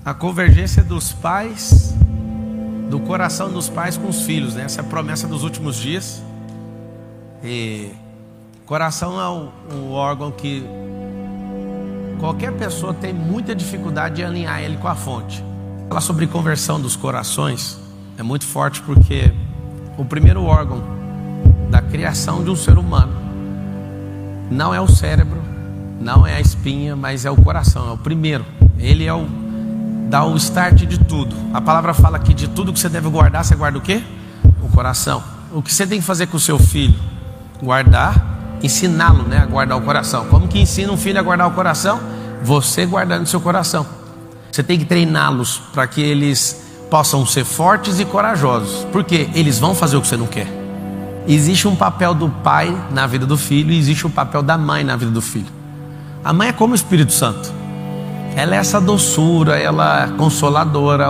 A convergência dos pais, do coração dos pais com os filhos, né? Essa é a promessa dos últimos dias. E coração é o órgão que qualquer pessoa tem muita dificuldade de alinhar ele com a fonte. Falar sobre conversão dos corações é muito forte, porque o primeiro órgão da criação de um ser humano não é o cérebro, não é a espinha, mas é o coração, é o primeiro. Ele dá o start de tudo. A palavra fala que de tudo que você deve guardar, você guarda o quê? O coração. O que você tem que fazer com o seu filho? Guardar, ensiná-lo, né, a guardar o coração. Como que ensina um filho a guardar o coração? Você guardando o seu coração. Você tem que treiná-los para que eles possam ser fortes e corajosos. Porque eles vão fazer o que você não quer. Existe um papel do pai na vida do filho e existe um papel da mãe na vida do filho. A mãe é como o Espírito Santo. Ela é essa doçura, ela é consoladora.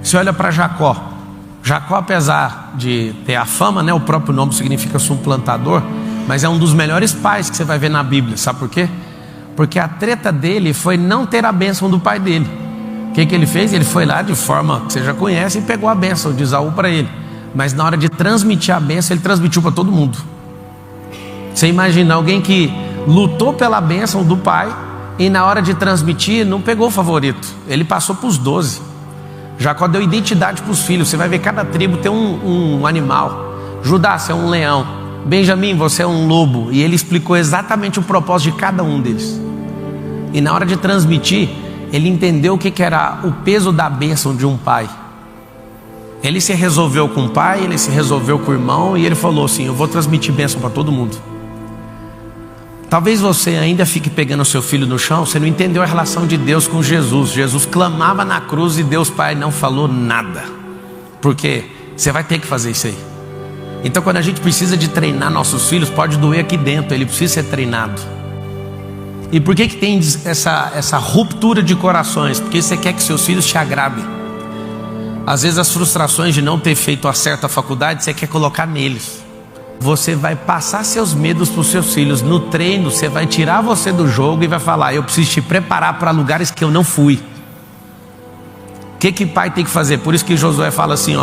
Você olha para Jacó. Jacó, apesar de ter a fama, né, o próprio nome significa suplantador, mas é um dos melhores pais que você vai ver na Bíblia. Sabe por quê? Porque a treta dele foi não ter a bênção do pai dele. O que ele fez? Ele foi lá de forma que você já conhece e pegou a bênção de Esaú para ele. Mas na hora de transmitir a bênção, ele transmitiu para todo mundo. Você imagina alguém que lutou pela bênção do pai e na hora de transmitir não pegou o favorito. Ele passou para os 12. Jacó deu identidade para os filhos. Você vai ver cada tribo tem um animal. Judá, você é um leão. Benjamim, você é um lobo. E ele explicou exatamente o propósito de cada um deles. E na hora de transmitir, ele entendeu o que era o peso da bênção de um pai. Ele se resolveu com o pai, ele se resolveu com o irmão, e ele falou assim: eu vou transmitir bênção para todo mundo. Talvez você ainda fique pegando o seu filho no chão. Você não entendeu a relação de Deus com Jesus. Jesus clamava na cruz e Deus Pai não falou nada. Porque você vai ter que fazer isso aí. Então quando a gente precisa de treinar nossos filhos, pode doer aqui dentro, ele precisa ser treinado. E por que tem essa ruptura de corações? Porque você quer que seus filhos te agradem. Às vezes as frustrações de não ter feito a certa faculdade, você quer colocar neles. Você vai passar seus medos para os seus filhos. No treino, você vai tirar você do jogo e vai falar: eu preciso te preparar para lugares que eu não fui. O que pai tem que fazer? Por isso que Josué fala assim,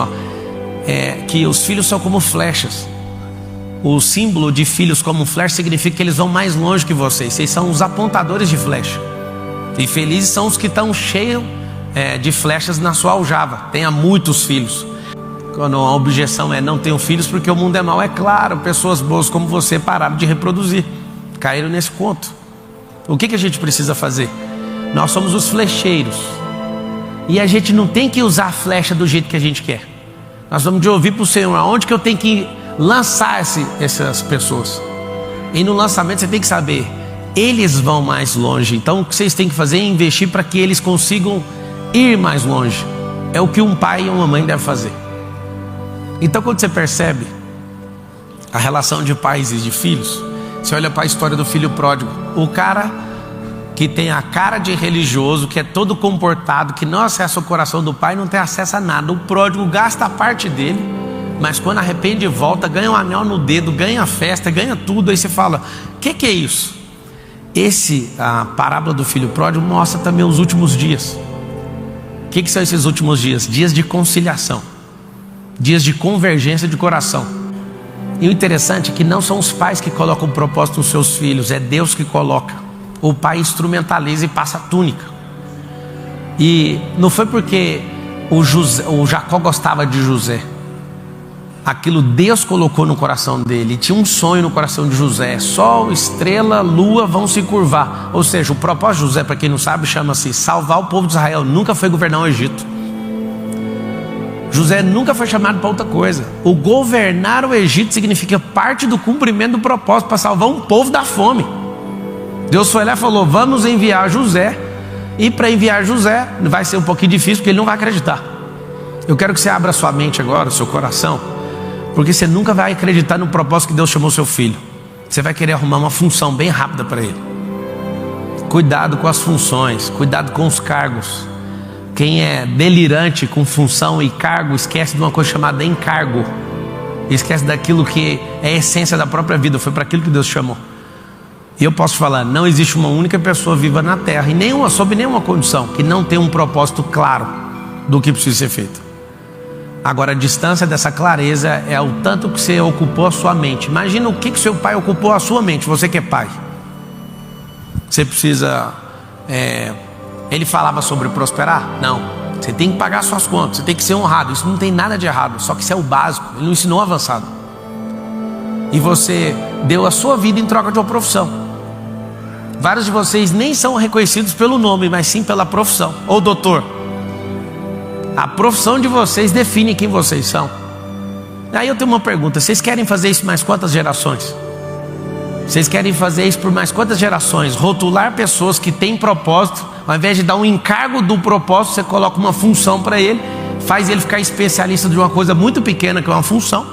que os filhos são como flechas. O símbolo de filhos como flecha significa que eles vão mais longe que vocês. Vocês são os apontadores de flecha. E felizes são os que estão cheios de flechas na sua aljava. Tenha muitos filhos. Quando a objeção é não tenho filhos porque o mundo é mau, é claro, pessoas boas como você pararam de reproduzir, caíram nesse conto. O que a gente precisa fazer? Nós somos os flecheiros, e a gente não tem que usar a flecha do jeito que a gente quer. Nós vamos de ouvir para o Senhor aonde que eu tenho que lançar essas pessoas. E no lançamento você tem que saber, eles vão mais longe. Então o que vocês têm que fazer é investir para que eles consigam ir mais longe. É o que um pai e uma mãe devem fazer. Então quando você percebe a relação de pais e de filhos, você olha para a história do filho pródigo. O cara que tem a cara de religioso, que é todo comportado, que não acessa o coração do pai, não tem acesso a nada. O pródigo gasta a parte dele, mas quando arrepende e volta, ganha um anel no dedo, ganha festa, ganha tudo. Aí você fala: o que é isso? A parábola do filho pródigo mostra também os últimos dias. O que são esses últimos dias? Dias de conciliação, dias de convergência de coração. E o interessante é que não são os pais que colocam o propósito nos seus filhos, é Deus que coloca. O pai instrumentaliza e passa a túnica. E não foi porque o Jacó gostava de José. Aquilo Deus colocou no coração dele. Tinha um sonho no coração de José: sol, estrela, lua vão se curvar. Ou seja, o propósito de José, para quem não sabe, chama-se salvar o povo de Israel. Nunca foi governar o Egito. José nunca foi chamado para outra coisa. O governar o Egito significa parte do cumprimento do propósito, para salvar um povo da fome. Deus foi lá e falou: vamos enviar José. E para enviar José vai ser um pouquinho difícil, porque ele não vai acreditar. Eu quero que você abra sua mente agora, seu coração, porque você nunca vai acreditar no propósito que Deus chamou seu filho. Você vai querer arrumar uma função bem rápida para ele. Cuidado com as funções, cuidado com os cargos. Quem é delirante com função e cargo esquece de uma coisa chamada encargo. Esquece daquilo que é a essência da própria vida. Foi para aquilo que Deus chamou. E eu posso falar, não existe uma única pessoa viva na terra, e sob nenhuma condição, que não tenha um propósito claro do que precisa ser feito. Agora, a distância dessa clareza é o tanto que você ocupou a sua mente. Imagina o que seu pai ocupou a sua mente, você que é pai. Você precisa... Ele falava sobre prosperar? Não. Você tem que pagar suas contas, você tem que ser honrado. Isso não tem nada de errado, só que isso é o básico. Ele não ensinou avançado. E você deu a sua vida em troca de uma profissão. Vários de vocês nem são reconhecidos pelo nome, mas sim pela profissão. Ô doutor, a profissão de vocês define quem vocês são. Aí eu tenho uma pergunta: vocês querem fazer isso mais quantas gerações? Vocês querem fazer isso por mais quantas gerações? Rotular pessoas que têm propósito, ao invés de dar um encargo do propósito, você coloca uma função para ele, faz ele ficar especialista de uma coisa muito pequena, que é uma função.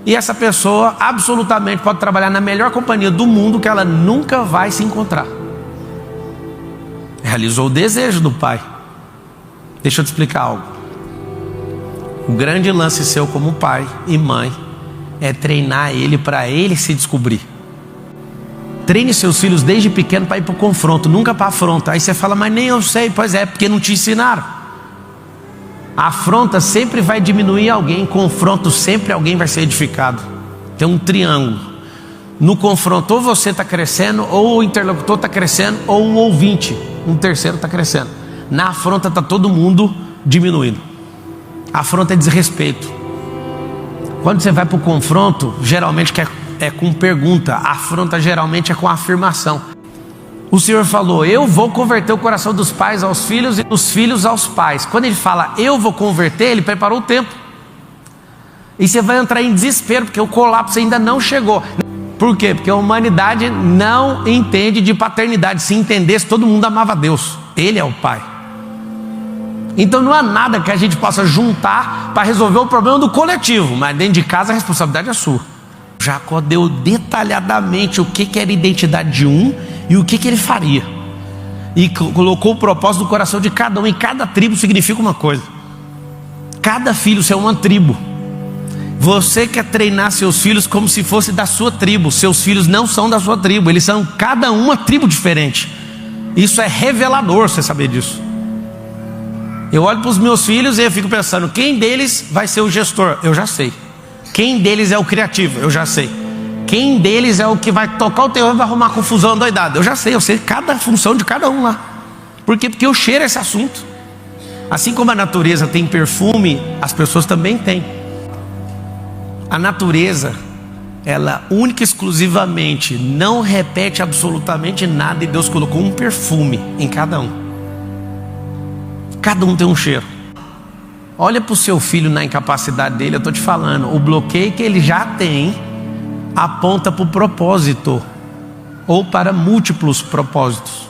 E essa pessoa absolutamente pode trabalhar na melhor companhia do mundo, que ela nunca vai se encontrar. Realizou o desejo do pai. Deixa eu te explicar algo. O grande lance seu como pai e mãe é treinar ele para ele se descobrir. Treine seus filhos desde pequeno para ir para o confronto, nunca para a afronta. Aí você fala, mas nem eu sei. Pois é, porque não te ensinaram. A afronta sempre vai diminuir alguém, confronto sempre alguém vai ser edificado. Tem um triângulo. No confronto, ou você está crescendo, ou o interlocutor está crescendo, ou o ouvinte, um terceiro está crescendo. Na afronta está todo mundo diminuindo. A afronta é desrespeito. Quando você vai para o confronto, geralmente é com pergunta. A afronta geralmente é com afirmação. O Senhor falou, eu vou converter o coração dos pais aos filhos e dos filhos aos pais. Quando ele fala, eu vou converter, ele preparou o tempo. E você vai entrar em desespero, porque o colapso ainda não chegou. Por quê? Porque a humanidade não entende de paternidade. Se entendesse, todo mundo amava Deus. Ele é o pai. Então não há nada que a gente possa juntar para resolver o problema do coletivo. Mas dentro de casa a responsabilidade é sua. Jacó deu detalhadamente o que era a identidade de um e o que ele faria. E colocou o propósito do coração de cada um. E cada tribo significa uma coisa. Cada filho é uma tribo. Você quer treinar seus filhos como se fosse da sua tribo. Seus filhos não são da sua tribo. Eles são cada uma tribo diferente. Isso é revelador, você saber disso. Eu olho para os meus filhos e eu fico pensando, quem deles vai ser o gestor? Eu já sei. Quem deles é o criativo? Eu já sei. Quem deles é o que vai tocar o terror e vai arrumar confusão doidada? Eu já sei, eu sei cada função de cada um lá. Por quê? Porque eu cheiro esse assunto. Assim como a natureza tem perfume, as pessoas também têm. A natureza, ela única e exclusivamente não repete absolutamente nada, e Deus colocou um perfume em cada um. Cada um tem um cheiro. Olha para o seu filho na incapacidade dele, eu estou te falando, o bloqueio que ele já tem aponta para o propósito, ou para múltiplos propósitos.